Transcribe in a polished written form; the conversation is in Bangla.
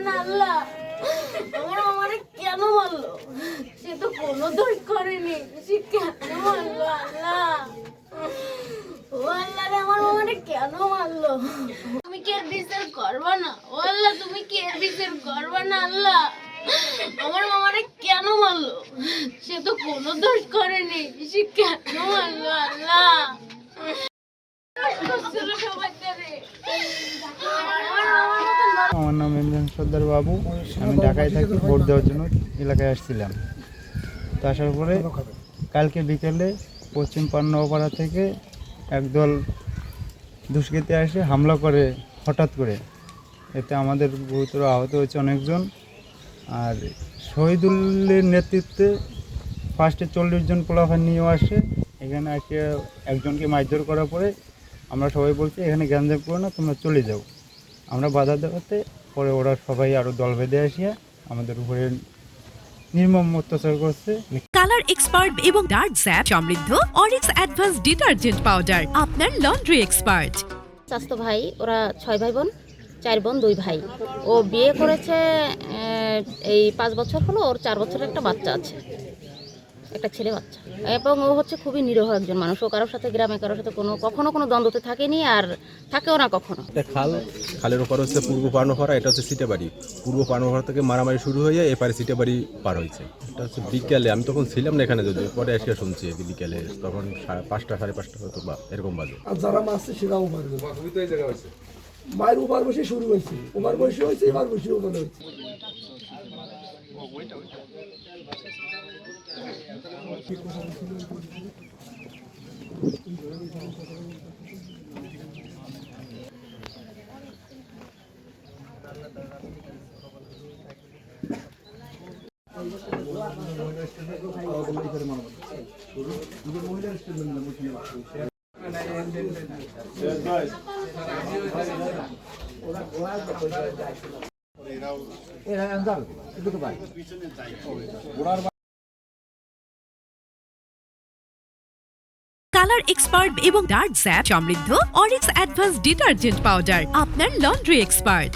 না আল্লাহ, আমার মামারে কেন মারলো? সে তো কোনো দোষ করেনি, সে কেন মারলো আল্লাহ? ও আল্লাহ রে, আমার মামারে কেন মারলো? তুমি কি এর বিচার করবা না? ও আল্লাহ, তুমি কি এর বিচার করবা না আল্লাহ? আমার মামারে কেন মারলো? সে তো কোনো দোষ করেনি, সে কেন মারলো আল্লাহ? আমার নাম ইমরান সর্দার বাবু। আমি ঢাকায় থাকি, ভোট দেওয়ার জন্য এলাকায় আসছিলাম। তো আসার পরে কালকে বিকেলে পশ্চিম পান্নাপাড়া থেকে একদল দুষ্কৃতী এসে হামলা করে হঠাৎ করে। এতে আমাদের গুরুতর আহত হয়েছে অনেকজন। আর শহীদুলের নেতৃত্বে ফার্স্টে 40 জন পোলাপান নিয়েও আসে। এখানে এসে একজনকে মারধর করার পরে আমরা সবাই বলছি এখানে গ্যাঞ্জাম করো না, তোমরা চলে যাও। আমরা বাধা দেওয়াতে পরে ওরা সবাই আরও দল বেঁধে আসিয়া আমাদের উপরে নির্মম অত্যাচার করছে। কালার এক্সপার্ট এবং ডার্ক স্যাপ সমৃদ্ধ অরিক্স অ্যাডভান্স ডিটারজেন্ট পাউডার আপনার লন্ড্রি এক্সপার্ট। চাচতো ভাই, ওরা 6 ভাই বোন, 4 বোন 2 ভাই। ও বিয়ে করেছে এই 5 বছর হলো। ওর 4 বছরের একটা বাচ্চা আছে, একটা ছেলে বাচ্চা। এবং ও হচ্ছে খুবই নিরীহ একজন মানুষ। ও কারোর সাথে গ্রামে কারোর সাথে কখনো কোনো দ্বন্দ্বতে থাকেনি, আর থাকেও না কখনো। একটা খালের ওপর হচ্ছে পূর্ব পার্নহরা, এটা হচ্ছে সিটেবাড়ি। পূর্ব পার্নহরা থেকে মারামারি শুরু হয়ে যায়, এপারে সিটেবাড়ি পার হয়েছে। এটা হচ্ছে বিকেলে, আমি তখন ছিলাম না এখানে, যদি পরে এসে শুনছি বিকেলে, তখন 5টা 5:30 হতো বা এরকম বাজে। আর যারা মারছে সেরাও মারবে, মায়ের ওভার বসে শুরু হয়েছে, ওভার বসে হয়েছে, এবার বসে ওভার হয়েছে। কালার এক্সপার্ট এবং ডার্ক স্যাপ সমৃদ্ধ অরিক্স অ্যাডভান্স ডিটারজেন্ট পাউডার আপনার লন্ড্রি এক্সপার্ট।